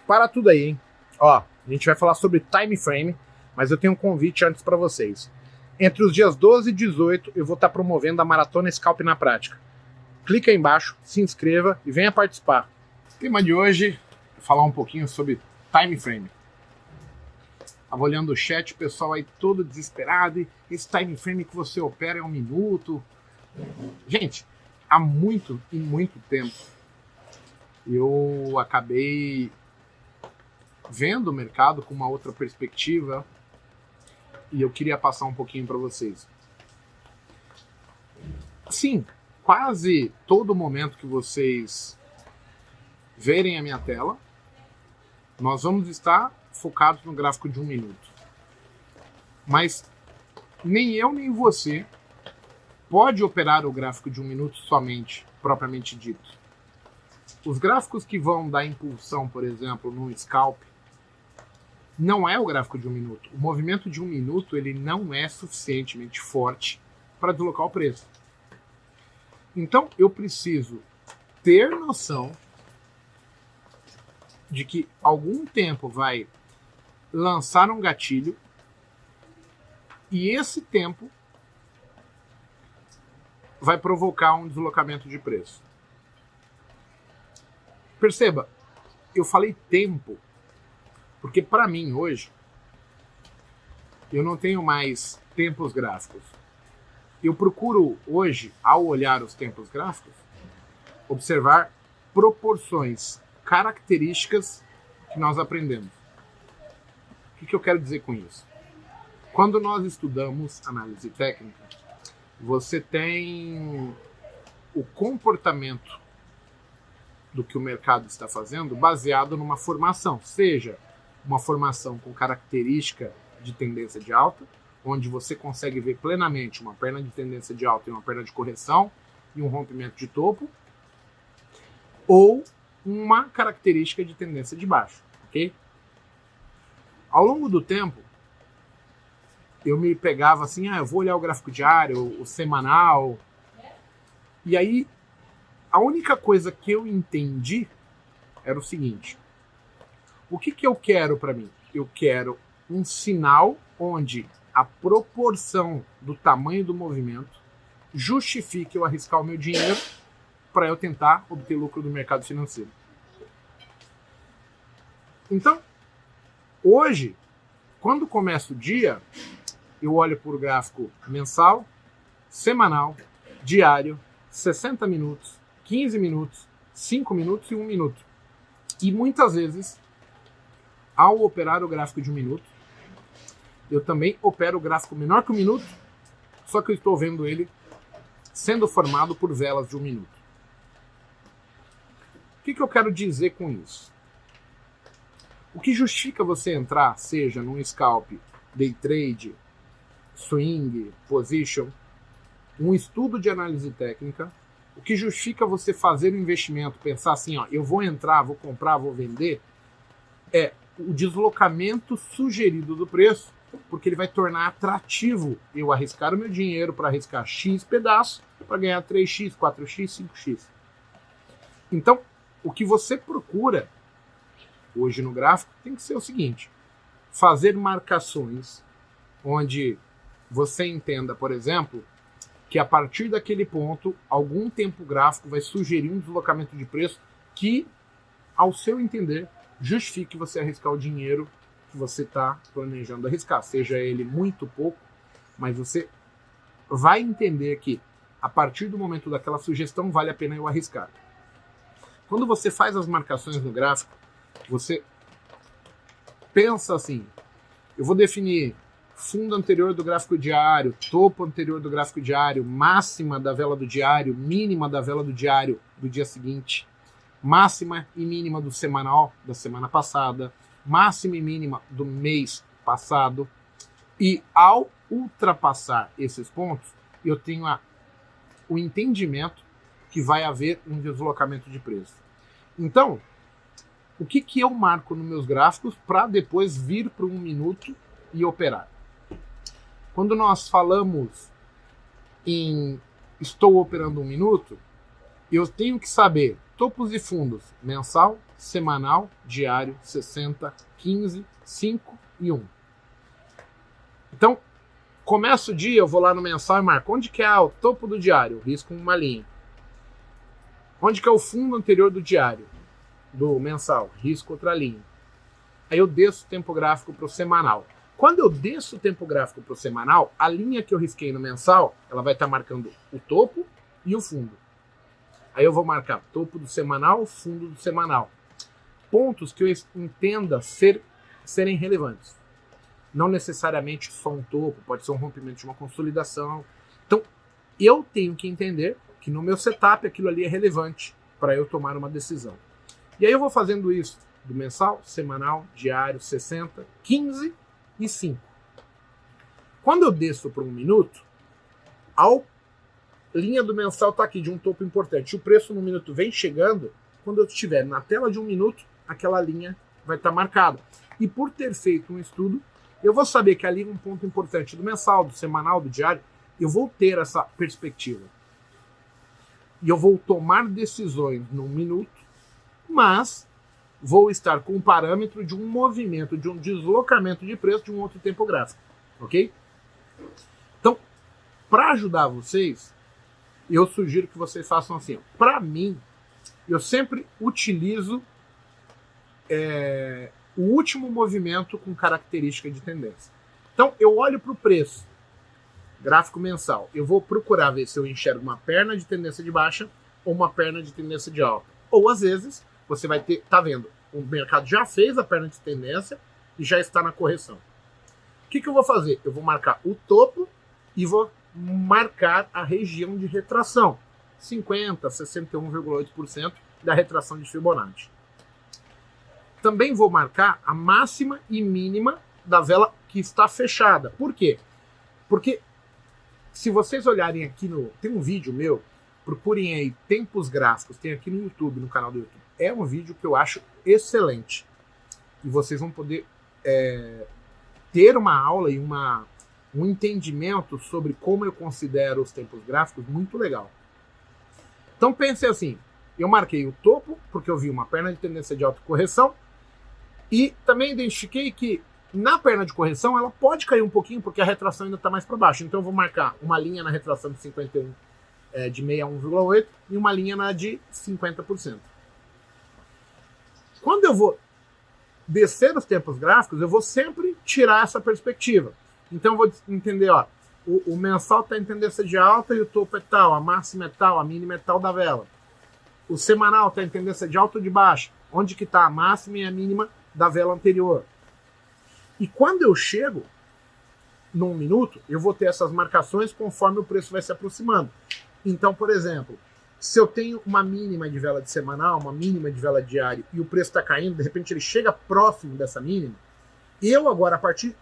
para tudo aí, hein? Ó, a gente vai falar sobre time frame, mas eu tenho um convite antes para vocês. Entre os dias 12 e 18, eu vou estar promovendo a Maratona Scalp na Prática. Clica aí embaixo, se inscreva e venha participar. O tema de hoje é falar um pouquinho sobre time frame. Estava olhando o chat, o pessoal aí todo desesperado, e esse time frame que você opera é 1 minuto. Gente, há muito e muito tempo eu acabei vendo o mercado com uma outra perspectiva e eu queria passar um pouquinho para vocês. Sim, quase todo momento que vocês verem a minha tela, nós vamos estar focados no gráfico de 1 minuto. Mas nem eu nem você pode operar o gráfico de 1 minuto somente, propriamente dito. Os gráficos que vão dar impulsão, por exemplo, no scalp, não é o gráfico de 1 minuto. O movimento de 1 minuto ele não é suficientemente forte para deslocar o preço. Então eu preciso ter noção de que algum tempo vai lançar um gatilho e esse tempo vai provocar um deslocamento de preço. Perceba, eu falei tempo, porque para mim hoje, eu não tenho mais tempos gráficos. Eu procuro hoje, ao olhar os tempos gráficos, observar proporções, características que nós aprendemos. O que eu quero dizer com isso? Quando nós estudamos análise técnica, você tem o comportamento do que o mercado está fazendo baseado numa formação, seja uma formação com característica de tendência de alta, onde você consegue ver plenamente uma perna de tendência de alta e uma perna de correção e um rompimento de topo, ou uma característica de tendência de baixo, ok? Ao longo do tempo, eu me pegava assim, eu vou olhar o gráfico diário, o semanal, e aí a única coisa que eu entendi era o seguinte: o que eu quero para mim? Eu quero um sinal onde a proporção do tamanho do movimento justifique eu arriscar o meu dinheiro para eu tentar obter lucro do mercado financeiro. Então, hoje, quando começa o dia, eu olho por gráfico mensal, semanal, diário, 60 minutos, 15 minutos, 5 minutos e 1 minuto. E muitas vezes, ao operar o gráfico de 1 minuto, eu também opero o gráfico menor que 1 minuto, só que eu estou vendo ele sendo formado por velas de 1 minuto. O que eu quero dizer com isso? O que justifica você entrar, seja num scalp, day trade, swing, position, um estudo de análise técnica, o que justifica você fazer um investimento, pensar assim, eu vou entrar, vou comprar, vou vender, é o deslocamento sugerido do preço, porque ele vai tornar atrativo eu arriscar o meu dinheiro para arriscar X pedaço, para ganhar 3X, 4X, 5X. Então, o que você procura hoje no gráfico tem que ser o seguinte: fazer marcações onde você entenda, por exemplo, que a partir daquele ponto, algum tempo gráfico vai sugerir um deslocamento de preço que, ao seu entender, justifique você arriscar o dinheiro que você está planejando arriscar. Seja ele muito pouco, mas você vai entender que, a partir do momento daquela sugestão, vale a pena eu arriscar. Quando você faz as marcações no gráfico, você pensa assim: eu vou definir fundo anterior do gráfico diário, topo anterior do gráfico diário, máxima da vela do diário, mínima da vela do diário do dia seguinte, máxima e mínima do semanal da semana passada, máxima e mínima do mês passado. E ao ultrapassar esses pontos, eu tenho o entendimento que vai haver um deslocamento de preço. Então, o que eu marco nos meus gráficos para depois vir para 1 minuto e operar? Quando nós falamos em estou operando 1 minuto, eu tenho que saber topos e fundos mensal, semanal, diário, 60, 15, 5 e 1. Então, começa o dia, eu vou lá no mensal e marco onde que é o topo do diário, eu risco uma linha. Onde que é o fundo anterior do diário, do mensal, risco outra linha. Aí eu desço o tempo gráfico para o semanal. Quando eu desço o tempo gráfico para o semanal, a linha que eu risquei no mensal, ela vai estar marcando o topo e o fundo. Aí eu vou marcar topo do semanal, fundo do semanal. Pontos que eu entenda serem relevantes. Não necessariamente só um topo, pode ser um rompimento de uma consolidação. Então, eu tenho que entender que no meu setup aquilo ali é relevante para eu tomar uma decisão. E aí eu vou fazendo isso do mensal, semanal, diário, 60, 15 e 5. Quando eu desço para 1 minuto, a linha do mensal está aqui de um topo importante. O preço no minuto vem chegando, quando eu estiver na tela de 1 minuto, aquela linha vai estar marcada. E por ter feito um estudo, eu vou saber que ali é um ponto importante do mensal, do semanal, do diário, eu vou ter essa perspectiva. E eu vou tomar decisões num minuto, mas vou estar com um parâmetro de um movimento, de um deslocamento de preço de um outro tempo gráfico. Ok? Então, para ajudar vocês, eu sugiro que vocês façam assim. Para mim, eu sempre utilizo o último movimento com característica de tendência. Então, eu olho para o preço, gráfico mensal. Eu vou procurar ver se eu enxergo uma perna de tendência de baixa ou uma perna de tendência de alta. Ou, às vezes, você vai ter, tá vendo, o mercado já fez a perna de tendência e já está na correção. O que eu vou fazer? Eu vou marcar o topo e vou marcar a região de retração. 50, 61,8% da retração de Fibonacci. Também vou marcar a máxima e mínima da vela que está fechada. Por quê? Porque se vocês olharem aqui tem um vídeo meu, procurem aí tempos gráficos, tem aqui no YouTube, no canal do YouTube. É um vídeo que eu acho excelente. E vocês vão poder ter uma aula e um entendimento sobre como eu considero os tempos gráficos muito legal. Então pensem assim, eu marquei o topo, porque eu vi uma perna de tendência de alta correção, e também identifiquei que na perna de correção ela pode cair um pouquinho, porque a retração ainda está mais para baixo. Então eu vou marcar uma linha na retração de 51, de 61,8 e uma linha na de 50%. Quando eu vou descer os tempos gráficos, eu vou sempre tirar essa perspectiva. Então eu vou entender, ó, o mensal está em tendência de alta e o topo é tal, a máxima é tal, a mínima é tal da vela. O semanal está em tendência de alta ou de baixa, onde que está a máxima e a mínima da vela anterior. E quando eu chego num minuto, eu vou ter essas marcações conforme o preço vai se aproximando. Então, por exemplo, se eu tenho uma mínima de vela de semanal, uma mínima de vela diária e o preço está caindo, de repente ele chega próximo dessa mínima, eu agora, a partir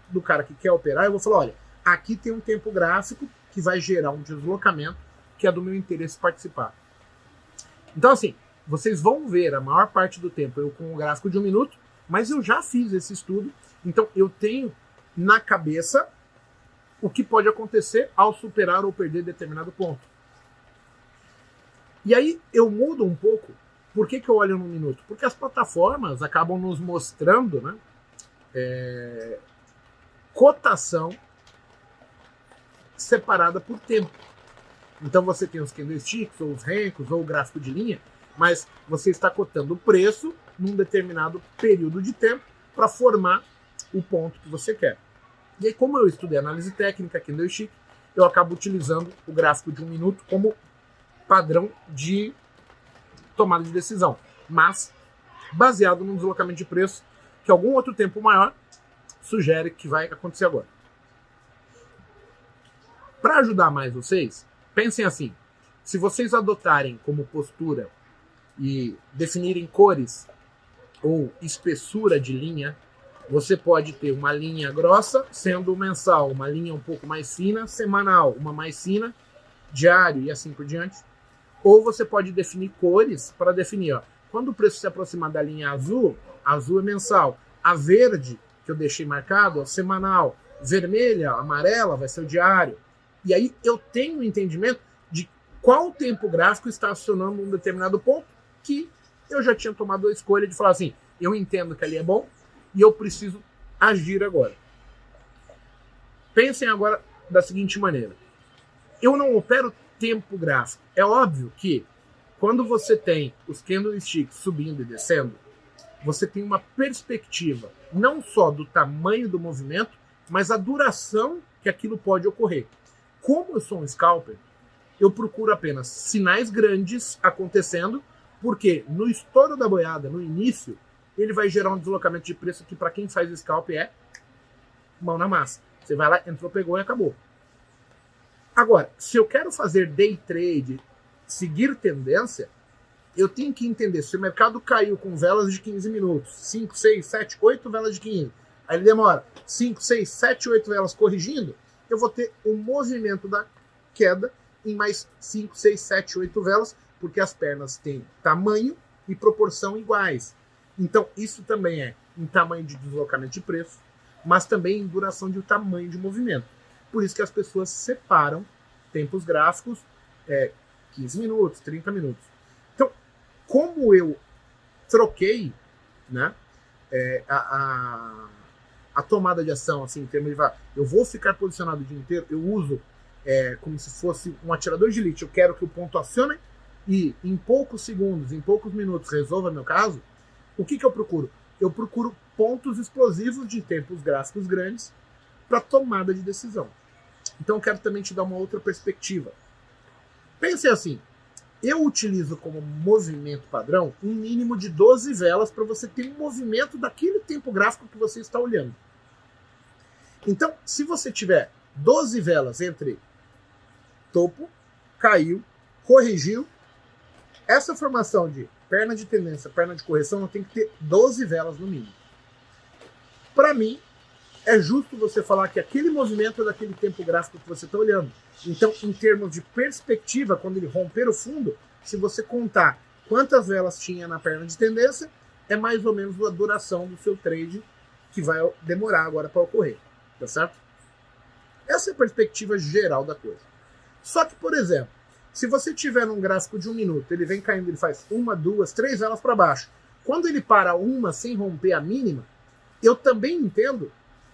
do cara que quer operar, eu vou falar, olha, aqui tem um tempo gráfico que vai gerar um deslocamento que é do meu interesse participar. Então, assim, vocês vão ver a maior parte do tempo eu com o gráfico de 1 minuto, mas eu já fiz esse estudo, então eu tenho na cabeça o que pode acontecer ao superar ou perder determinado ponto. E aí eu mudo um pouco. Por que eu olho no minuto? Porque as plataformas acabam nos mostrando, né, cotação separada por tempo. Então você tem os candlesticks, ou os Renkos, ou o gráfico de linha, mas você está cotando o preço num determinado período de tempo para formar o ponto que você quer. E aí, como eu estudei análise técnica, candlestick, eu acabo utilizando o gráfico de 1 minuto como padrão de tomada de decisão, mas baseado num deslocamento de preço que algum outro tempo maior sugere que vai acontecer agora. Para ajudar mais vocês, pensem assim, se vocês adotarem como postura e definirem cores ou espessura de linha, você pode ter uma linha grossa, sendo mensal, uma linha um pouco mais fina, semanal, uma mais fina, diário e assim por diante. Ou você pode definir cores para definir, ó, quando o preço se aproximar da linha azul, azul é mensal, a verde, que eu deixei marcado, é semanal, vermelha, amarela, vai ser o diário. E aí eu tenho um entendimento de qual tempo gráfico está acionando um determinado ponto que eu já tinha tomado a escolha de falar assim, eu entendo que ali é bom e eu preciso agir agora. Pensem agora da seguinte maneira. Eu não opero tempo gráfico. É óbvio que quando você tem os candlesticks subindo e descendo, você tem uma perspectiva não só do tamanho do movimento, mas a duração que aquilo pode ocorrer. Como eu sou um scalper, eu procuro apenas sinais grandes acontecendo, porque no estouro da boiada, no início, ele vai gerar um deslocamento de preço que para quem faz scalp é mão na massa. Você vai lá, entrou, pegou e acabou. Agora, se eu quero fazer day trade, seguir tendência, eu tenho que entender se o mercado caiu com velas de 15 minutos, 5, 6, 7, 8 velas de 15, aí ele demora 5, 6, 7, 8 velas corrigindo, eu vou ter o movimento da queda em mais 5, 6, 7, 8 velas, porque as pernas têm tamanho e proporção iguais. Então, isso também é em tamanho de deslocamento de preço, mas também em duração de tamanho de movimento. Por isso que as pessoas separam tempos gráficos, 15 minutos, 30 minutos. Então, como eu troquei, né, a tomada de ação, assim, em termos de eu vou ficar posicionado o dia inteiro, eu uso como se fosse um atirador de elite. Eu quero que o ponto acione e em poucos segundos, em poucos minutos resolva meu caso. O que eu procuro? Eu procuro pontos explosivos de tempos gráficos grandes para tomada de decisão. Então eu quero também te dar uma outra perspectiva. Pense assim, eu utilizo como movimento padrão um mínimo de 12 velas para você ter um movimento daquele tempo gráfico que você está olhando. Então, se você tiver 12 velas entre topo, caiu, corrigiu, essa formação de perna de tendência, perna de correção, eu tenho que ter 12 velas no mínimo. Para mim, é justo você falar que aquele movimento é daquele tempo gráfico que você está olhando. Então, em termos de perspectiva, quando ele romper o fundo, se você contar quantas velas tinha na perna de tendência, é mais ou menos a duração do seu trade que vai demorar agora para ocorrer. Tá certo? Essa é a perspectiva geral da coisa. Só que, por exemplo, se você tiver num gráfico de 1 minuto, ele vem caindo, ele faz 1, 2, 3 velas para baixo. Quando ele para uma sem romper a mínima, eu também entendo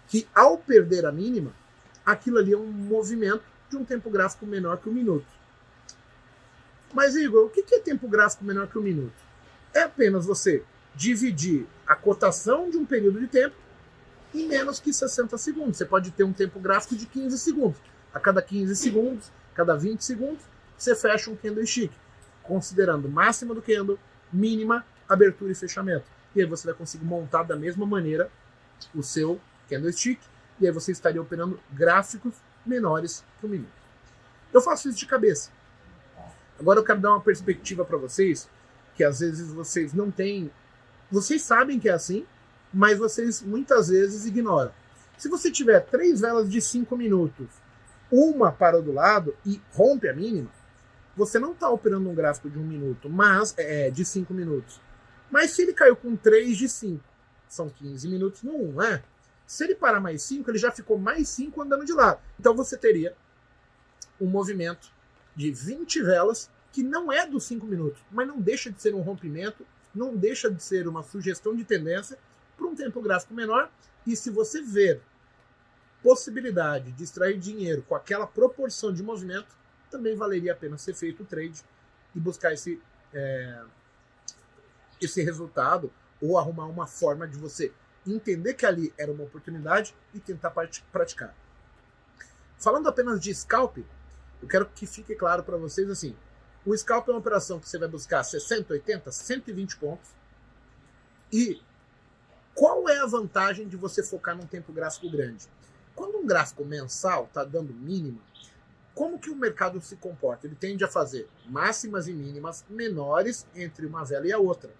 que ao perder a mínima, aquilo ali é um movimento de um tempo gráfico menor que 1 minuto. Mas, Igor, o que é tempo gráfico menor que 1 minuto? É apenas você dividir a cotação de um período de tempo em menos que 60 segundos. Você pode ter um tempo gráfico de 15 segundos. A cada 15 segundos, cada 20 segundos, você fecha um candlestick, considerando máxima do candle, mínima, abertura e fechamento. E aí você vai conseguir montar da mesma maneira o seu candlestick, e aí você estaria operando gráficos menores que 1 minuto. Eu faço isso de cabeça. Agora eu quero dar uma perspectiva para vocês, que às vezes vocês não têm... Vocês sabem que é assim, mas vocês muitas vezes ignoram. Se você tiver 3 velas de 5 minutos, uma parou do lado e rompe a mínima, você não está operando um gráfico de 1 minuto, mas de 5 minutos. Mas se ele caiu com 3 de 5, são 15 minutos no 1, né? Se ele parar mais 5, ele já ficou mais 5 andando de lado. Então você teria um movimento de 20 velas, que não é dos 5 minutos, mas não deixa de ser um rompimento, não deixa de ser uma sugestão de tendência para um tempo gráfico menor. E se você ver possibilidade de extrair dinheiro com aquela proporção de movimento, também valeria a pena ser feito o trade e buscar esse resultado, ou arrumar uma forma de você entender que ali era uma oportunidade e tentar praticar. Falando apenas de scalp, eu quero que fique claro para vocês assim, o scalp é uma operação que você vai buscar 60, 80, 120 pontos. E qual é a vantagem de você focar num tempo gráfico grande? Quando um gráfico mensal está dando mínima, como que o mercado se comporta? Ele tende a fazer máximas e mínimas menores entre uma vela e a outra.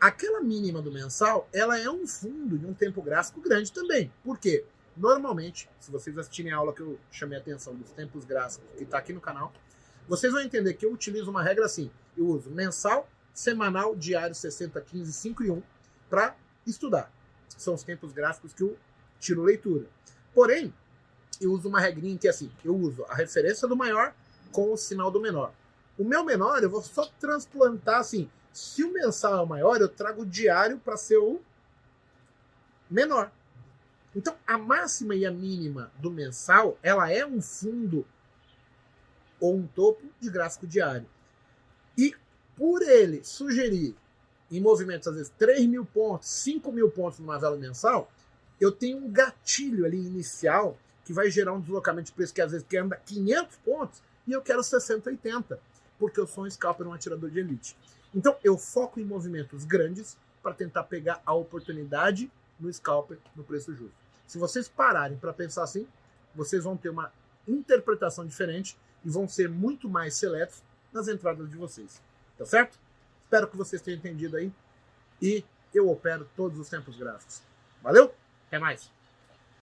Aquela mínima do mensal, ela é um fundo de um tempo gráfico grande também. Por quê? Normalmente, se vocês assistirem a aula que eu chamei a atenção dos tempos gráficos, que está aqui no canal, vocês vão entender que eu utilizo uma regra assim. Eu uso mensal, semanal, diário, 60, 15, 5 e 1 para estudar. São os tempos gráficos que eu tiro leitura. Porém, eu uso uma regrinha que é assim, eu uso a referência do maior com o sinal do menor. O meu menor, eu vou só transplantar assim, Se o mensal é o maior, eu trago o diário para ser o menor. Então, a máxima e a mínima do mensal, ela é um fundo ou um topo de gráfico diário. E por ele sugerir em movimentos, às vezes, 3.000 pontos, 5.000 pontos numa vela mensal, eu tenho um gatilho ali inicial que vai gerar um deslocamento de preço que às vezes quer andar 500 pontos e eu quero 60, 80, porque eu sou um scalper, um atirador de elite. Então, eu foco em movimentos grandes para tentar pegar a oportunidade no scalper no preço justo. Se vocês pararem para pensar assim, vocês vão ter uma interpretação diferente e vão ser muito mais seletos nas entradas de vocês. Tá certo? Espero que vocês tenham entendido aí. E eu opero todos os tempos gráficos. Valeu? Até mais!